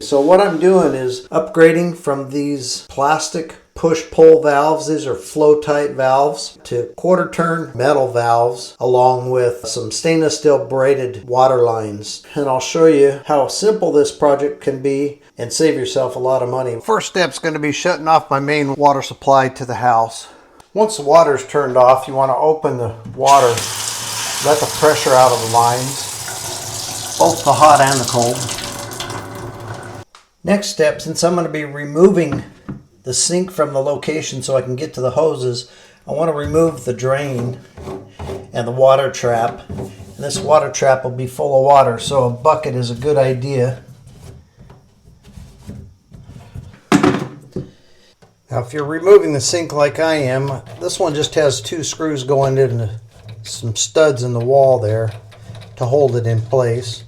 So what I'm doing is upgrading from these plastic push-pull valves, these are FlowTite valves, to quarter-turn metal valves along with some stainless steel braided water lines. And I'll show you how simple this project can be and save yourself a lot of money. First step's going to be shutting off my main water supply to the house. Once the water's turned off, you want to open the water, let the pressure out of the lines, both the hot and the cold. Next step, since I'm going to be removing the sink from the location so I can get to the hoses, I want to remove the drain and the water trap. And this water trap will be full of water, so a bucket is a good idea. Now if you're removing the sink like I am, this one just has 2 screws going into some studs in the wall there to hold it in place.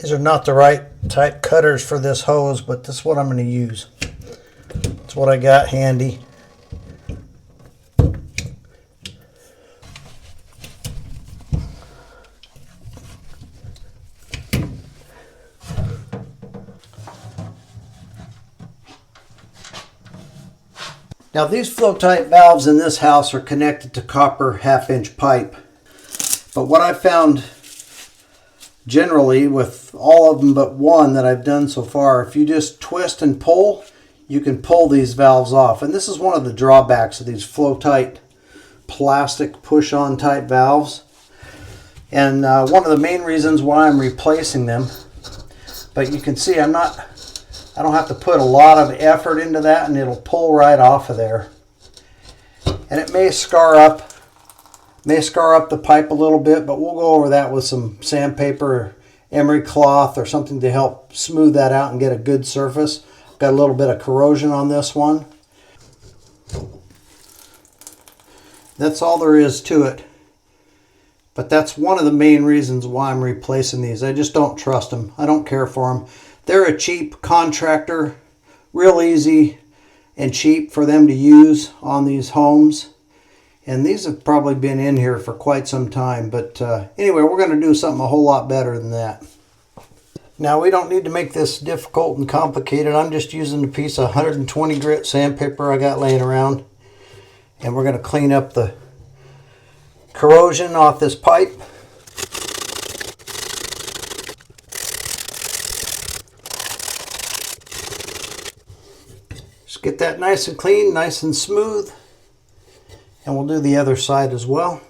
These are not the right type cutters for this hose, but this is what I'm going to use. It's what I got handy. Now these FlowTite valves in this house are connected to copper 1/2-inch pipe. But what I found generally with all of them but one that I've done so far, if you just twist and pull, you can pull these valves off. And this is one of the drawbacks of these FlowTite plastic push-on type valves. And one of the main reasons why I'm replacing them. But you can see I don't have to put a lot of effort into that, and it'll pull right off of there. And it may scar up the pipe a little bit, but we'll go over that with some sandpaper or emery cloth or something to help smooth that out and get a good surface. Got a little bit of corrosion on this one. That's all there is to it. But that's one of the main reasons why I'm replacing these. I just don't trust them. I don't care for them. They're a cheap contractor, real easy and cheap for them to use on these homes. And these have probably been in here for quite some time. But anyway, we're going to do something a whole lot better than that. Now we don't need to make this difficult and complicated. I'm just using a piece of 120 grit sandpaper I got laying around. And we're going to clean up the corrosion off this pipe. Just get that nice and clean, nice and smooth. And we'll do the other side as well.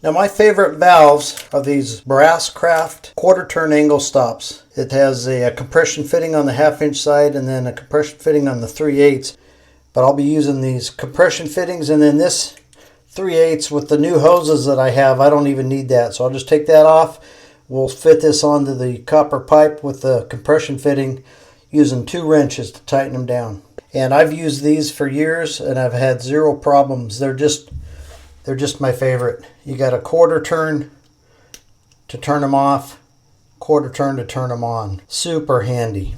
Now my favorite valves are these BrassCraft quarter turn angle stops. It has a compression fitting on the 1/2-inch side and then a compression fitting on the 3/8. But I'll be using these compression fittings, and then this 3/8 with the new hoses that I have, I don't even need that. So I'll just take that off. We'll fit this onto the copper pipe with the compression fitting using 2 wrenches to tighten them down. And I've used these for years and I've had 0 problems. They're just my favorite. You got a quarter turn to turn them off, quarter turn to turn them on. Super handy.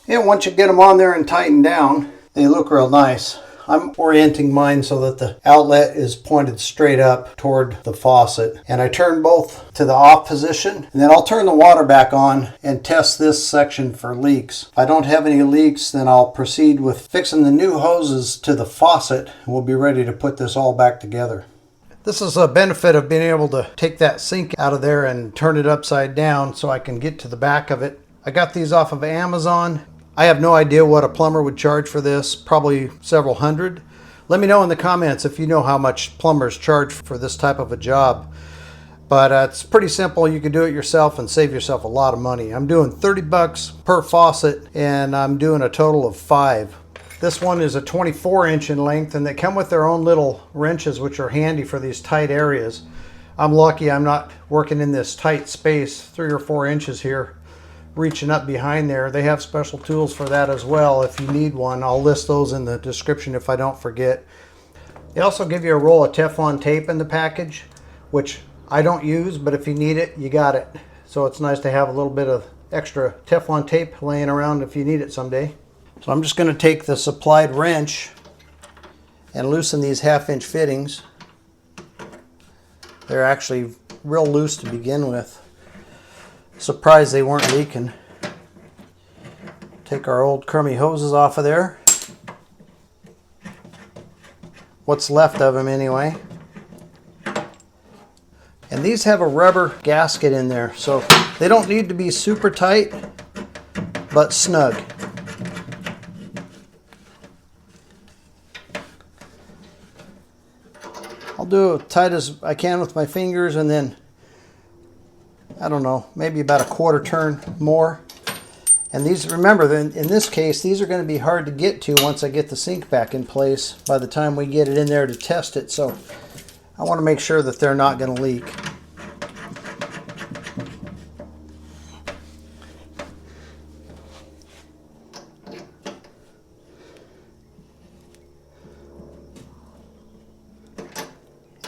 And once you get them on there and tightened down, they look real nice. I'm orienting mine so that the outlet is pointed straight up toward the faucet. And I turn both to the off position, and then I'll turn the water back on and test this section for leaks. If I don't have any leaks, then I'll proceed with fixing the new hoses to the faucet, and we'll be ready to put this all back together. This is a benefit of being able to take that sink out of there and turn it upside down so I can get to the back of it. I got these off of Amazon. I have no idea what a plumber would charge for this, probably several hundred. Let me know in the comments if you know how much plumbers charge for this type of a job. But it's pretty simple. You can do it yourself and save yourself a lot of money. I'm doing $30 per faucet and I'm doing a total of 5. This one is a 24-inch in length, and they come with their own little wrenches, which are handy for these tight areas. I'm lucky I'm not working in this tight space, 3 or 4 inches here, reaching up behind there. They have special tools for that as well if you need one. I'll list those in the description if I don't forget. They also give you a roll of Teflon tape in the package, which I don't use, but if you need it, you got it. So it's nice to have a little bit of extra Teflon tape laying around if you need it someday. So I'm just going to take the supplied wrench and loosen these 1/2-inch fittings. They're actually real loose to begin with. Surprised they weren't leaking. Take our old crummy hoses off of there. What's left of them anyway. And these have a rubber gasket in there, so they don't need to be super tight, but snug. I'll do it tight as I can with my fingers, and then, I don't know, maybe about a 1/4 turn more. And these, remember, in this case, these are going to be hard to get to once I get the sink back in place by the time we get it in there to test it. So I want to make sure that they're not going to leak.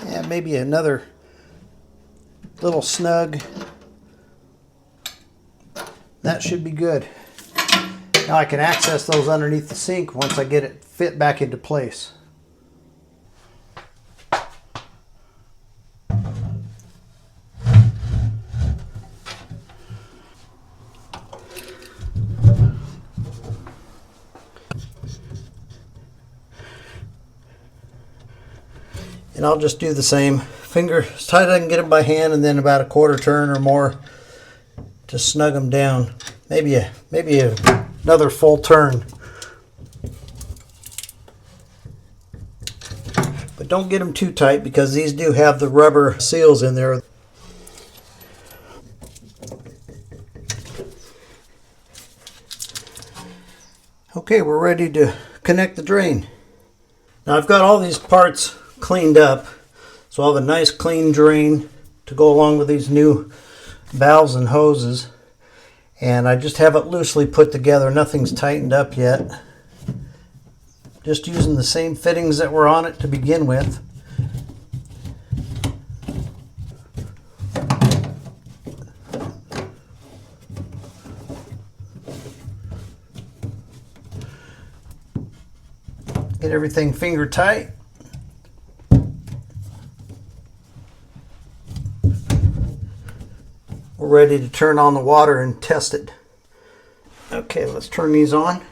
And maybe another little snug. That should be good. Now I can access those underneath the sink once I get it fit back into place. And I'll just do the same. Finger as tight as I can get them by hand, and then about a 1/4 turn or more to snug them down. Maybe another full turn. But don't get them too tight, because these do have the rubber seals in there. Okay, we're ready to connect the drain. Now I've got all these parts cleaned up, so I'll have a nice clean drain to go along with these new valves and hoses, and I just have it loosely put together. Nothing's tightened up yet. Just using the same fittings that were on it to begin with. Get everything finger tight. We're ready to turn on the water and test it. Okay, let's turn these on.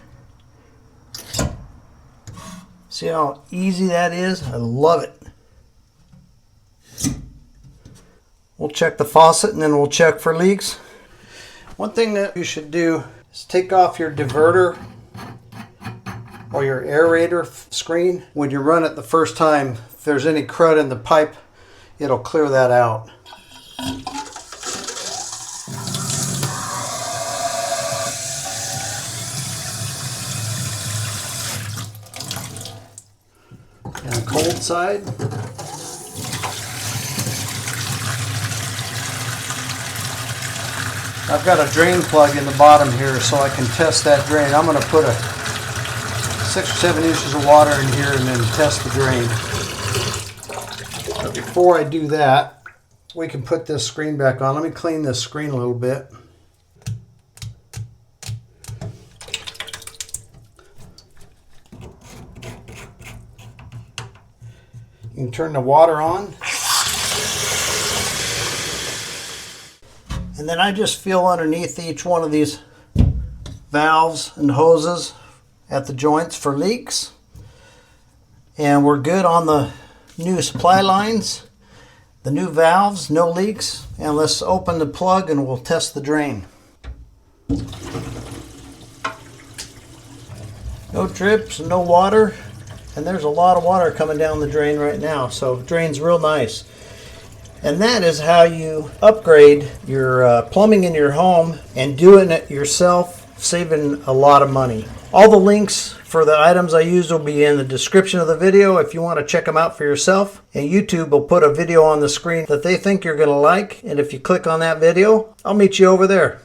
See how easy that is? I love it. We'll check the faucet, and then we'll check for leaks. One thing that you should do is take off your diverter or your aerator screen. When you run it the first time, if there's any crud in the pipe, it'll clear that out. And the cold side. I've got a drain plug in the bottom here, so I can test that drain. I'm going to put 6 or 7 inches of water in here and then test the drain. But before I do that, we can put this screen back on. Let me clean this screen a little bit. You can turn the water on. And then I just feel underneath each one of these valves and hoses at the joints for leaks. And we're good on the new supply lines, the new valves, no leaks. And let's open the plug and we'll test the drain. No drips, no water. And there's a lot of water coming down the drain right now, so the drain's real nice. And that is how you upgrade your plumbing in your home and doing it yourself, saving a lot of money. All the links for the items I used will be in the description of the video if you want to check them out for yourself. And YouTube will put a video on the screen that they think you're going to like. And if you click on that video, I'll meet you over there.